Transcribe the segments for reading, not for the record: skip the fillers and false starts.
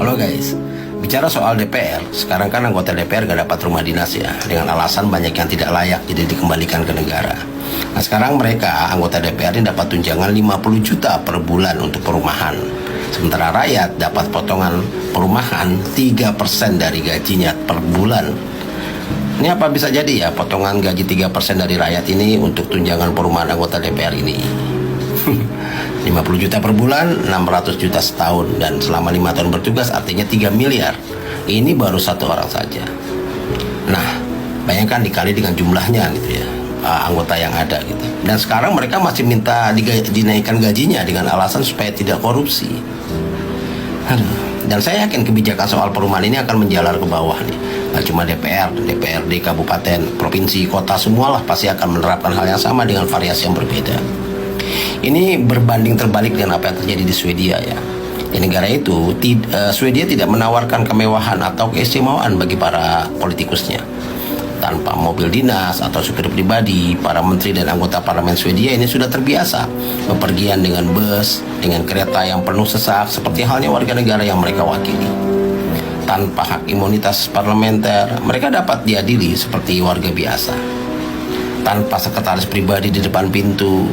Halo guys, bicara soal DPR, sekarang kan anggota DPR gak dapat rumah dinas ya, dengan alasan banyak yang tidak layak jadi dikembalikan ke negara. Nah sekarang mereka, anggota DPR ini dapat tunjangan 50 juta per bulan untuk perumahan. Sementara rakyat dapat potongan perumahan 3% dari gajinya per bulan. Ini apa bisa jadi ya, potongan gaji 3% dari rakyat ini untuk tunjangan perumahan anggota DPR ini. 50 juta per bulan, 600 juta setahun, dan selama 5 tahun bertugas artinya 3 miliar. Ini baru satu orang saja. Nah, bayangkan dikali dengan jumlahnya gitu ya, anggota yang ada gitu. Dan sekarang mereka masih minta dinaikkan gajinya dengan alasan supaya tidak korupsi. Dan saya yakin kebijakan soal perumahan ini akan menjalar ke bawah nih. Gak cuma DPR, DPRD, kabupaten, provinsi, kota, semualah pasti akan menerapkan hal yang sama dengan variasi yang berbeda. Ini berbanding terbalik dengan apa yang terjadi di Swedia ya. Di negara itu, Swedia tidak menawarkan kemewahan atau keistimewaan bagi para politikusnya. Tanpa mobil dinas atau supir pribadi, para menteri dan anggota parlemen Swedia ini sudah terbiasa bepergian dengan bus, dengan kereta yang penuh sesak, seperti halnya warga negara yang mereka wakili. Tanpa hak imunitas parlementer, mereka dapat diadili seperti warga biasa. Tanpa sekretaris pribadi di depan pintu,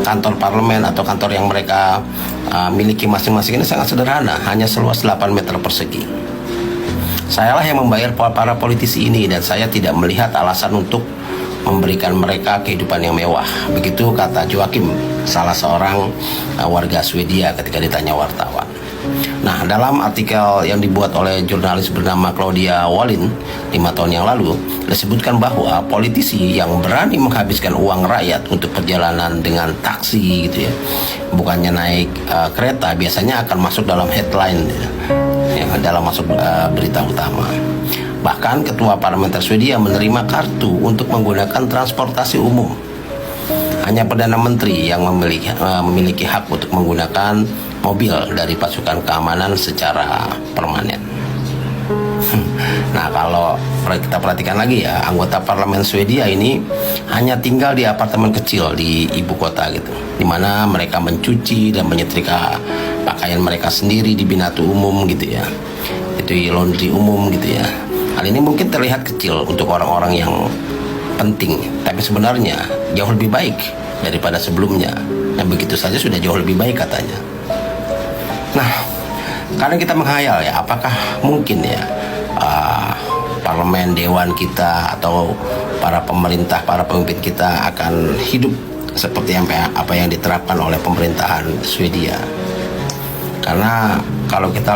kantor parlemen atau kantor yang mereka miliki masing-masing ini sangat sederhana, hanya seluas 8 meter persegi. Sayalah yang membayar para politisi ini, dan saya tidak melihat alasan untuk memberikan mereka kehidupan yang mewah. Begitu kata Joakim, salah seorang warga Swedia ketika ditanya wartawan. Nah, dalam artikel yang dibuat oleh jurnalis bernama Claudia Wallin 5 tahun yang lalu, disebutkan bahwa politisi yang berani menghabiskan uang rakyat untuk perjalanan dengan taksi gitu ya, bukannya naik kereta, biasanya akan masuk dalam headline ya, dalam masuk berita utama. Bahkan ketua parlementer Swedia menerima kartu untuk menggunakan transportasi umum. Hanya Perdana Menteri yang memiliki hak untuk menggunakan mobil dari pasukan keamanan secara permanen. Nah, kalau kita perhatikan lagi ya, anggota parlemen Swedia ini hanya tinggal di apartemen kecil di ibu kota gitu, di mana mereka mencuci dan menyetrika pakaian mereka sendiri di binatu umum gitu ya, itu laundry umum gitu ya. Hal ini mungkin terlihat kecil untuk orang-orang yang penting, tapi sebenarnya jauh lebih baik daripada sebelumnya. Dan begitu saja sudah jauh lebih baik katanya. Nah, kadang kita menghayal ya, apakah mungkin ya parlemen, dewan kita, atau para pemerintah, para pemimpin kita akan hidup seperti apa yang diterapkan oleh pemerintahan Swedia. Karena kalau kita